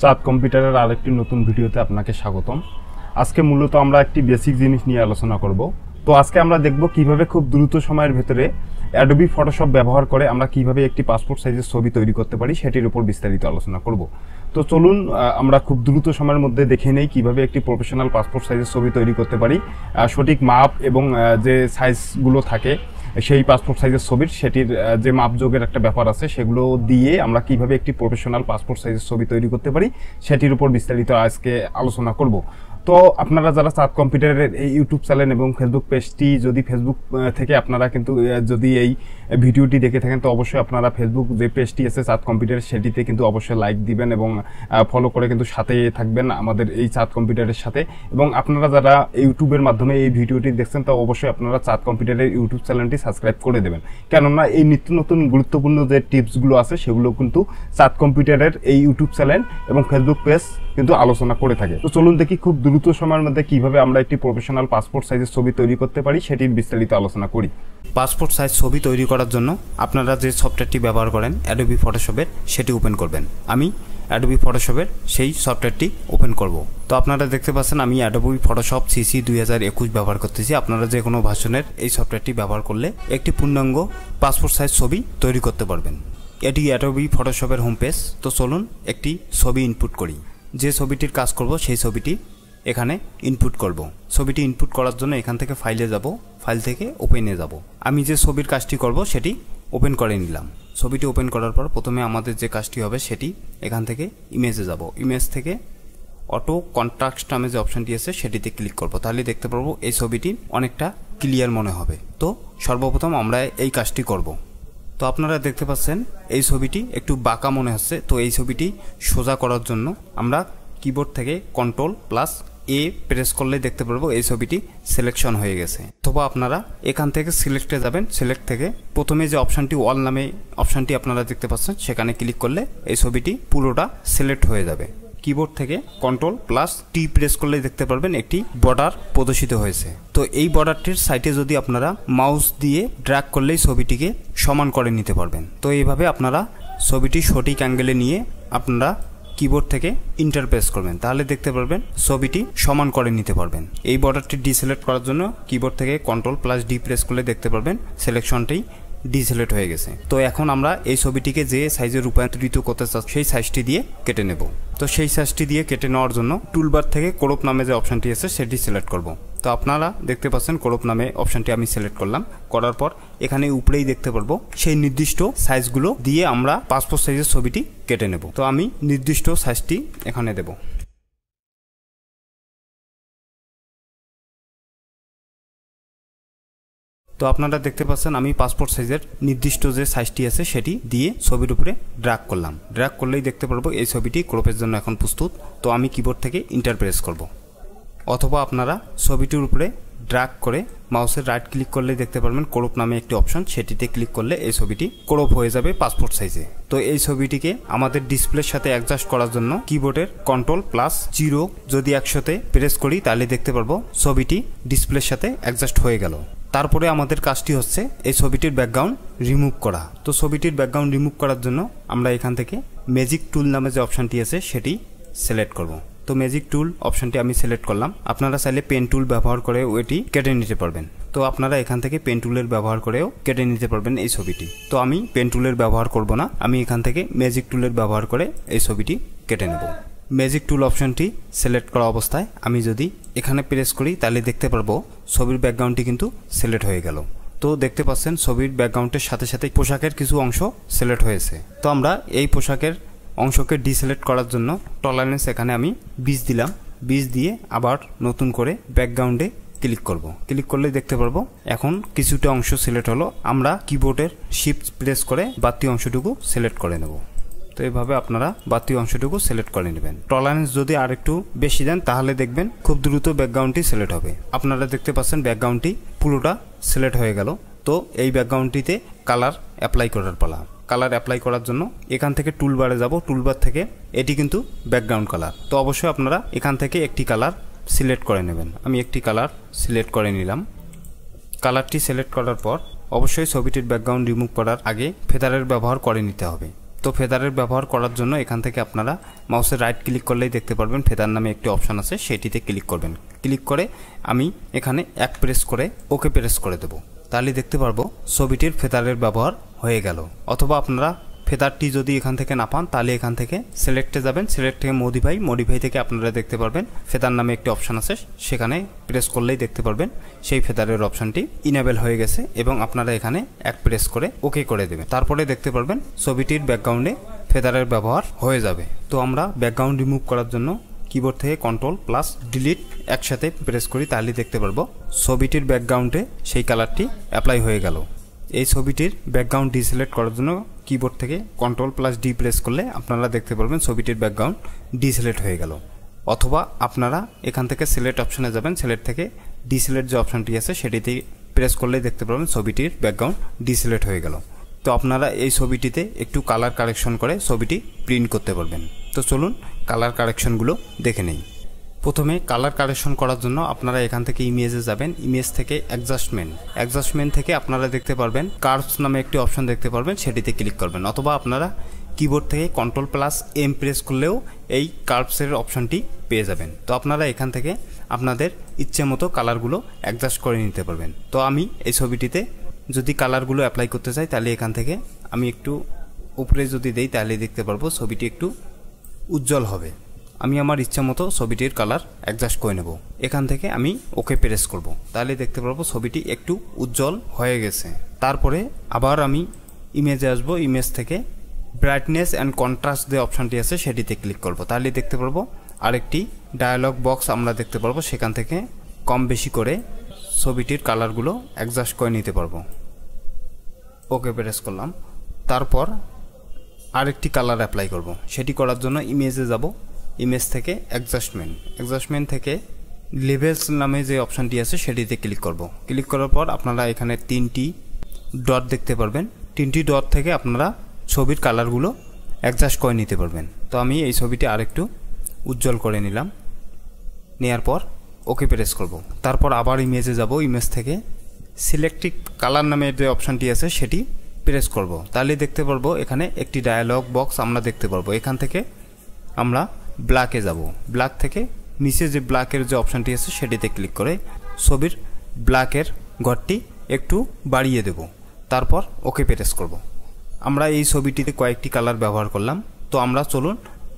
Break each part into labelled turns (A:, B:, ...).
A: চাঁদ কম্পিউটারের আরেকটি নতুন ভিডিওতে আপনাকে স্বাগতম। আজকে মূলত আমরা একটি বেসিক জিনিস নিয়ে আলোচনা করব। তো আজকে আমরা দেখব কিভাবে খুব দ্রুত সময়ের ভেতরে অ্যাডোবি ফটোশপ ব্যবহার করে আমরা কিভাবে একটি পাসপোর্ট সাইজের ছবি তৈরি করতে পারি সেটির উপর বিস্তারিত আলোচনা করব। তো চলুন আমরা খুব দ্রুত সময়ের মধ্যে দেখে নেই কিভাবে একটি প্রফেশনাল পাসপোর্ট সাইজের ছবি তৈরি করতে পারি। সঠিক মাপ এবং যে সাইজগুলো থাকে সেই পাসপোর্ট সাইজের ছবির সেটির যে মাপযোগের একটা ব্যাপার আছে সেগুলো দিয়ে আমরা কিভাবে একটি প্রফেশনাল পাসপোর্ট সাইজের ছবি তৈরি করতে পারি সেটির উপর বিস্তারিত আজকে আলোচনা করব। তো আপনারা যারা চাঁদ কম্পিউটারের এই ইউটিউব চ্যানেল এবং ফেসবুক পেজটি যদি ফেসবুক থেকে আপনারা কিন্তু যদি এই ভিডিওটি দেখে থাকেন তো অবশ্যই আপনারা ফেসবুক যে পেজটি আছে চাঁদ কম্পিউটারের সেটিতে কিন্তু অবশ্যই লাইক দিবেন এবং ফলো করে কিন্তু সাথে থাকবেন আমাদের এই চাঁদ কম্পিউটারের সাথে। এবং আপনারা যারা ইউটিউবের মাধ্যমে এই ভিডিওটি দেখছেন তো অবশ্যই আপনারা চাঁদ কম্পিউটারের ইউটিউব চ্যানেলটি সাবস্ক্রাইব করে দেবেন, কেননা এই নিত্য নতুন গুরুত্বপূর্ণ যে টিপসগুলো আছে সেগুলো কিন্তু চাঁদ কম্পিউটারের এই ইউটিউব চ্যানেল এবং ফেসবুক পেজ কিন্তু আলোচনা করে থাকে। তো চলুন দেখি খুব দ্রুত সময়ের মধ্যে কিভাবে আমরা একটি প্রফেশনাল পাসপোর্ট সাইজের ছবি তৈরি করতে পারি সেটির বিস্তারিত আলোচনা করি।
B: পাসপোর্ট সাইজ ছবি তৈরি করার জন্য আপনারা যে সফটওয়্যারটি ব্যবহার করেন অ্যাডোবি ফটোশপের সেটি ওপেন করবেন। আমি অ্যাডোবি ফটোশপের সেই সফটওয়্যারটি ওপেন করব। তো আপনারা দেখতে পাচ্ছেন আমি অ্যাডোবি ফটোশপ সিসি 2021 ব্যবহার করতেছি। আপনারা যে কোনো ভার্সনের এই সফটওয়্যারটি ব্যবহার করলে একটি পূর্ণাঙ্গ পাসপোর্ট সাইজ ছবি তৈরি করতে পারবেন। এটি অ্যাডোবি ফটোশপের হোম পেজ। তো চলুন একটি ছবি ইনপুট করি। যে ছবিটির কাজ করব সেই ছবিটি এখানে ইনপুট করব। ছবিটি ইনপুট করার জন্য এখান থেকে ফাইলে যাব, ফাইল থেকে ওপেনে যাব। আমি যে ছবির কাজটি করব সেটি ওপেন করে নিলাম। ছবিটি ওপেন করার পর প্রথমে আমাদের যে কাজটি হবে সেটি এখান থেকে ইমেজে যাব। ইমেজ থেকে অটো কন্ট্রাস্ট নামে যে অপশনটি আছে সেটিতে ক্লিক করব। তাহলে দেখতে পারবো এই ছবিটি অনেকটা ক্লিয়ার মনে হবে। তো সর্বপ্রথম আমরা এই কাজটি করব। তো আপনারা দেখতে পাচ্ছেন এই ছবিটি একটু বাঁকা মনে হচ্ছে। তো এই ছবিটি সোজা করার জন্য আমরা কিবোর্ড থেকে Ctrl+A প্রেস করলে দেখতে পারবো এই ছবিটি সিলেকশন হয়ে গেছে। অথবা আপনারা এখান থেকে সিলেক্টে যাবেন, সিলেক্ট থেকে প্রথমে যে অপশনটি ওয়াল নামে অপশনটি আপনারা দেখতে পাচ্ছেন সেখানে ক্লিক করলে এই ছবিটি পুরোটা সিলেক্ট হয়ে যাবে। কিবোর্ড থেকে Ctrl+T প্রেস করলে দেখতে পারবেন একটি বর্ডার প্রদর্শিত হয়েছে। তো এই বর্ডারটির সাইডে যদি আপনারা মাউস দিয়ে ড্র্যাগ করলেই ছবিটিকে সমান করে নিতে পারবেন। তো এইভাবে আপনারা ছবিটি সঠিক অ্যাঙ্গেলে নিয়ে আপনারা কিবোর্ড থেকে ইন্টার প্রেস করবেন, তাহলে দেখতে পারবেন ছবিটি সমান করে নিতে পারবেন। এই বর্ডারটি ডিসিলেক্ট করার জন্য কিবোর্ড থেকে Ctrl+D প্রেস করলে দেখতে পারবেন সিলেকশনটি ডিসিলেক্ট হয়ে গেছে। তো এখন আমরা এই ছবিটিকে যে সাইজে রূপান্তরিত করতে চাচ্ছি সেই সাইজটি দিয়ে কেটে নেব। তো সেই সাইজটি দিয়ে কেটে নেওয়ার জন্য টুলবার থেকে ক্রপ নামে যে অপশনটি আছে সেটি সিলেক্ট করব। তো আপনারা দেখতে পাচ্ছেন ক্রপ নামে অপশনটি আমি সিলেক্ট করলাম। করার পর এখানে উপরেই দেখতে পারবো সেই নির্দিষ্ট সাইজগুলো দিয়ে আমরা পাসপোর্ট সাইজের ছবিটি কেটে নেব। তো আমি নির্দিষ্ট সাইজটি এখানে দেব। তো আপনারা দেখতে পাচ্ছেন আমি পাসপোর্ট সাইজের নির্দিষ্ট যে সাইজটি আছে সেটি দিয়ে ছবির উপরে ড্র্যাগ করলাম। ড্র্যাগ করলেই দেখতে পারবো এই ছবিটি ক্রপের জন্য এখন প্রস্তুত। তো আমি কিবোর্ড থেকে ইন্টার প্রেস করব। অথবা আপনারা ছবিটির উপরে ড্র্যাগ করে মাউসের রাইট ক্লিক করলে দেখতে পারবেন ক্রপ নামে একটি অপশন, সেটিতে ক্লিক করলে এই ছবিটি ক্রপ হয়ে যাবে পাসপোর্ট সাইজে। তো এই ছবিটিকে আমাদের ডিসপ্লের সাথে অ্যাডজাস্ট করার জন্য কিবোর্ডের Ctrl+0 যদি একসাথে প্রেস করি তাহলে দেখতে পারবো ছবিটি ডিসপ্লের সাথে অ্যাডজাস্ট হয়ে গেল। তারপরে আমাদের কাজটি হচ্ছে এই ছবিটির ব্যাকগ্রাউন্ড রিমুভ করা। তো ছবিটির ব্যাকগ্রাউন্ড রিমুভ করার জন্য আমরা এখান থেকে ম্যাজিক টুল নামে যে অপশনটি আছে সেটি সিলেক্ট করব। তো ম্যাজিক টুল অপশনটি আমি সিলেক্ট করলাম। আপনারা চাইলে পেন টুল ব্যবহার করে এটি কেটে নিতে পারবেন। তো আপনারা এখান থেকে পেন টুলের ব্যবহার করেও কেটে নিতে পারবেন এই ছবিটি। তো আমি পেন টুলের ব্যবহার করব না, আমি এখান থেকে ম্যাজিক টুলের ব্যবহার করে এই ছবিটি কেটে নেব। ম্যাজিক টুল অপশনটি সিলেক্ট করা অবস্থায় আমি যদি এখানে প্রেস করি তাহলে দেখতে পারবো ছবির ব্যাকগ্রাউন্ডটি কিন্তু সিলেক্ট হয়ে গেল। তো দেখতে পাচ্ছেন ছবির ব্যাকগ্রাউন্ডের সাথে সাথে পোশাকের কিছু অংশ সিলেক্ট হয়েছে। তো আমরা এই পোশাকের অংশকে ডিসিলেক্ট করার জন্য টলারেন্স এখানে আমি 20 দিলাম। 20 দিয়ে আবার নতুন করে ব্যাকগ্রাউন্ডে ক্লিক করব। ক্লিক করলে দেখতে পারবো এখন কিছুটা অংশ সিলেক্ট হলো। আমরা কিবোর্ডের শিফট প্রেস করে বাড়তি অংশটুকু সিলেক্ট করে নেব। তো এইভাবে আপনারা বাড়তি অংশটুকু সিলেক্ট করে নেবেন। টলারেন্স যদি আর একটু বেশি দেন তাহলে দেখবেন খুব দ্রুত ব্যাকগ্রাউন্ডটি সিলেক্ট হবে। আপনারা দেখতে পাচ্ছেন ব্যাকগ্রাউন্ডটি পুরোটা সিলেক্ট হয়ে গেল। তো এই ব্যাকগ্রাউন্ডটিতে কালার অ্যাপ্লাই করার পালা। কালার অ্যাপ্লাই করার জন্য এখান থেকে টুলবারে যাব। টুলবার থেকে এটি কিন্তু ব্যাকগ্রাউন্ড কালার। তো অবশ্যই আপনারা এখান থেকে একটি কালার সিলেক্ট করে নেবেন। আমি একটি কালার সিলেক্ট করে নিলাম। কালারটি সিলেক্ট করার পর অবশ্যই ছবিটির ব্যাকগ্রাউন্ড রিমুভ করার আগে ফেদারের ব্যবহার করে নিতে হবে। তো ফেদারের ব্যবহার করার জন্য এখান থেকে আপনারা মাউসের রাইট ক্লিক করলেই দেখতে পারবেন ফেদার নামে একটি অপশন আছে, সেটিতে ক্লিক করবেন। ক্লিক করে আমি এখানে এক প্রেস করে ওকে প্রেস করে দেব। তাহলে দেখতে পারবো ছবিটির ফেদারের ব্যবহার হয়ে গেল। অথবা আপনারা ফেদারটি যদি এখান থেকে না পান তাহলে এখান থেকে সিলেক্টে যাবেন, সিলেক্ট থেকে মডিফাই থেকে আপনারা দেখতে পারবেন ফেদার নামে একটি অপশন আছে, সেখানে প্রেস করলেই দেখতে পারবেন সেই ফেদারের অপশনটি ইনেবল হয়ে গেছে এবং আপনারা এখানে এক প্রেস করে ওকে করে দেবেন। তারপরে দেখতে পারবেন ছবিটির ব্যাকগ্রাউন্ডে ফেদারের ব্যবহার হয়ে যাবে। তো আমরা ব্যাকগ্রাউন্ড রিমুভ করার জন্য কিবোর্ড থেকে Ctrl+Delete একসাথে প্রেস করি, তাহলে দেখতে পারবো ছবিটির ব্যাকগ্রাউন্ডে সেই কালারটি অ্যাপ্লাই হয়ে গেল। এই ছবিটির ব্যাকগ্রাউন্ড ডিসিলেক্ট করার জন্য কিবোর্ড থেকে Ctrl+D প্রেস করলে আপনারা দেখতে পারবেন ছবিটির ব্যাকগ্রাউন্ড ডিসিলেক্ট হয়ে গেল। অথবা আপনারা এখান থেকে সিলেক্ট অপশনে যাবেন, সিলেক্ট থেকে ডিসিলেক্ট যে অপশনটি আছে সেটিতে প্রেস করলেই দেখতে পারবেন ছবিটির ব্যাকগ্রাউন্ড ডিসিলেক্ট হয়ে গেল। তো আপনারা এই ছবিটিতে একটু কালার কারেকশন করে ছবিটি প্রিন্ট করতে পারবেন। তো চলুন কালার কারেকশনগুলো দেখে নেই। প্রথমে কালার কারেকশন করার জন্য আপনারা এখান থেকে ইমেজে যাবেন, ইমেজ থেকে অ্যাডজাস্টমেন্ট থেকে আপনারা দেখতে পারবেন কার্ভস নামে একটি অপশন দেখতে পারবেন, সেটিতে ক্লিক করবেন। অথবা আপনারা কিবোর্ড থেকে Ctrl+M প্রেস করলেও এই কার্ভসের অপশনটি পেয়ে যাবেন। তো আপনারা এখান থেকে আপনাদের ইচ্ছে মতো কালারগুলো অ্যাডজাস্ট করে নিতে পারবেন। তো আমি এই ছবিটিতে যদি কালারগুলো অ্যাপ্লাই করতে চাই তাহলে এখান থেকে আমি একটু উপরে যদি দেই তাহলে দেখতে পারবো ছবিটি একটু উজ্জ্বল হবে। আমি আমার ইচ্ছা মতো ছবিটির কালার অ্যাডজাস্ট করে নেব। এখান থেকে আমি ওকে প্রেস করব, তাহলে দেখতে পারবো ছবিটি একটু উজ্জ্বল হয়ে গেছে। তারপরে আবার আমি ইমেজে আসব, ইমেজ থেকে ব্রাইটনেস অ্যান্ড কন্ট্রাস্ট যে অপশনটি আছে সেটিতে ক্লিক করব, তাহলে দেখতে পারবো আরেকটি ডায়ালগ বক্স আমরা দেখতে পারবো, সেখান থেকে কম বেশি করে ছবিটির কালারগুলো অ্যাডজাস্ট করে নিতে পারবো। ওকে প্রেস করলাম। তারপর আরেকটি কালার অ্যাপ্লাই করব, সেটি করার জন্য ইমেজে যাব, ইমেজ থেকে অ্যাডজাস্টমেন্ট থেকে লেভেলস নামে যে অপশনটি আছে সেটিতে ক্লিক করব। ক্লিক করার পর আপনারা এখানে 3টি ডট দেখতে পারবেন, 3টি ডট থেকে আপনারা ছবির কালারগুলো অ্যাডজাস্ট করে নিতে পারবেন। তো আমি এই ছবিটি আরেকটু উজ্জ্বল করে নিলাম, নেওয়ার পর ওকে প্রেস করব। তারপর আবার ইমেজে যাব, ইমেজ থেকে সিলেক্টিভ কালার নামের যে অপশনটি আছে সেটি প্রেস করব, তাহলে দেখতে পারবো এখানে একটি ডায়ালগ বক্স আমরা দেখতে পারবো। এখান থেকে আমরা ব্ল্যাকে যাব, ব্ল্যাক থেকে নিচে যে ব্ল্যাকের যে অপশনটি আছে সেটিতে ক্লিক করে ছবির ব্ল্যাকের ঘরটি একটু বাড়িয়ে দেব, তারপর ওকে প্রেস করব। আমরা এই ছবিটিতে কয়েকটি কালার ব্যবহার করলাম, তো আমরা চলুন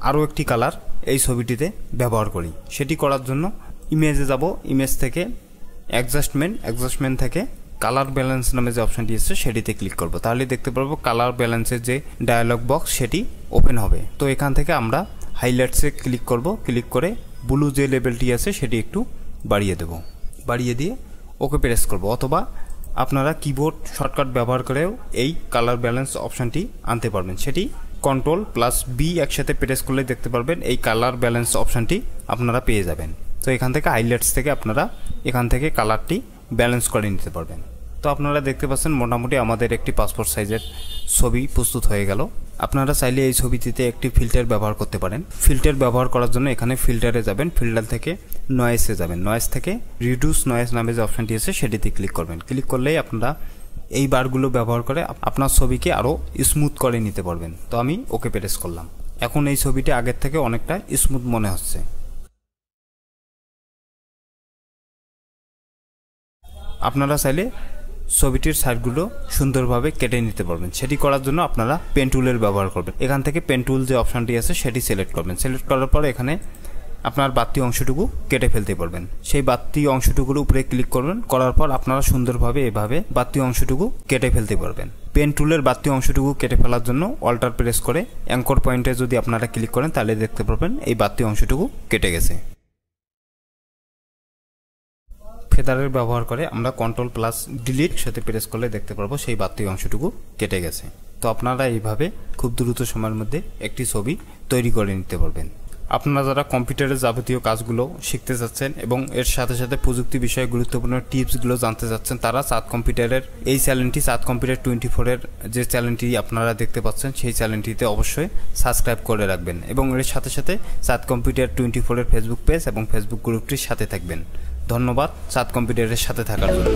B: আরও একটি কালার এই ছবিটিতে ব্যবহার করি। সেটি করার জন্য ইমেজে যাব, ইমেজ থেকে অ্যাডজাস্টমেন্ট থেকে কালার ব্যালেন্স নামে যে অপশনটি আছে সেটিতে ক্লিক করব, তাহলে দেখতে পারবো কালার ব্যালেন্সের যে ডায়ালগ বক্স সেটি ওপেন হবে। তো এখান থেকে আমরা হাইলাইটসে ক্লিক করব, ক্লিক করে ব্লু যে লেভেলটি আছে সেটি একটু বাড়িয়ে দেব, বাড়িয়ে দিয়ে ওকে প্রেস করব। অথবা আপনারা কিবোর্ড শর্টকাট ব্যবহার করেও এই কালার ব্যালেন্স অপশনটি আনতে পারবেন, সেটি Ctrl+B একসাথে প্রেস করলে দেখতে পারবেন এই কালার ব্যালেন্স অপশনটি আপনারা পেয়ে যাবেন। তো এখান থেকে হাইলাইটস থেকে আপনারা এখান থেকে কালারটি ব্যালেন্স করে নিতে পারবেন। তো আপনারা দেখতে পাচ্ছেন মোটামুটি আমাদের একটি পাসপোর্ট সাইজের ছবি প্রস্তুত হয়ে গেল। আপনারা চাইলে এই ছবিটিতে একটি ফিল্টার ব্যবহার করতে পারেন। ফিল্টার ব্যবহার করার জন্য এখানে ফিল্টারে যাবেন, ফিল্টার থেকে নয়েসে যাবেন, নয়েস থেকে রিডিউস নয়েস নামে যে অপশনটি আছে সেটিতে ক্লিক করবেন। ক্লিক করলেই আপনারা এই বারগুলো ব্যবহার করে আপনার ছবিকে আরও স্মুথ করে নিতে পারবেন। তো আমি ওকে প্রেস করলাম। এখন এই ছবিটি আগের থেকে অনেকটা স্মুথ মনে হচ্ছে। আপনারা চাইলে ছবিটির সাইডগুলো সুন্দরভাবে কেটে নিতে পারবেন। সেটি করার জন্য আপনারা পেন টুলের ব্যবহার করবেন। এখান থেকে পেন টুল যে অপশনটি আছে সেটি সিলেক্ট করবেন। সিলেক্ট করার পর এখানে আপনার বাড়তি অংশটুকু কেটে ফেলতে পারবেন। সেই বাড়তি অংশটুকুর উপরে ক্লিক করবেন, করার পর আপনারা সুন্দরভাবে এভাবে বাড়তি অংশটুকু কেটে ফেলতে পারবেন। পেন টুলের বাড়তি অংশটুকু কেটে ফেলার জন্য অল্টার প্রেস করে অ্যাঙ্কর পয়েন্টে যদি আপনারা ক্লিক করেন তাহলে দেখতে পারবেন এই বাড়তি অংশটুকু কেটে গেছে। ফেদারের ব্যবহার করে আমরা Ctrl+Delete সাথে প্রেস করলে দেখতে পারবো সেই বাড়তি অংশটুকু কেটে গেছে। তো আপনারা এইভাবে খুব দ্রুত সময়ের মধ্যে একটি ছবি তৈরি করে নিতে পারবেন। আপনারা যারা কম্পিউটারের যাবতীয় কাজগুলো শিখতে যাচ্ছেন এবং এর সাথে সাথে প্রযুক্তি বিষয়ে গুরুত্বপূর্ণ টিপসগুলো জানতে যাচ্ছেন, তারা চাঁদ কম্পিউটারের এই চ্যানেলটি চাঁদ কম্পিউটার 24-এর যে চ্যানেলটি আপনারা দেখতে পাচ্ছেন সেই চ্যানেলটিতে অবশ্যই সাবস্ক্রাইব করে রাখবেন এবং এর সাথে সাথে চাঁদ কম্পিউটার 24-এর ফেসবুক পেজ এবং ফেসবুক গ্রুপটির সাথে থাকবেন। ধন্যবাদ চাঁদ কম্পিউটারের সাথে থাকার জন্য।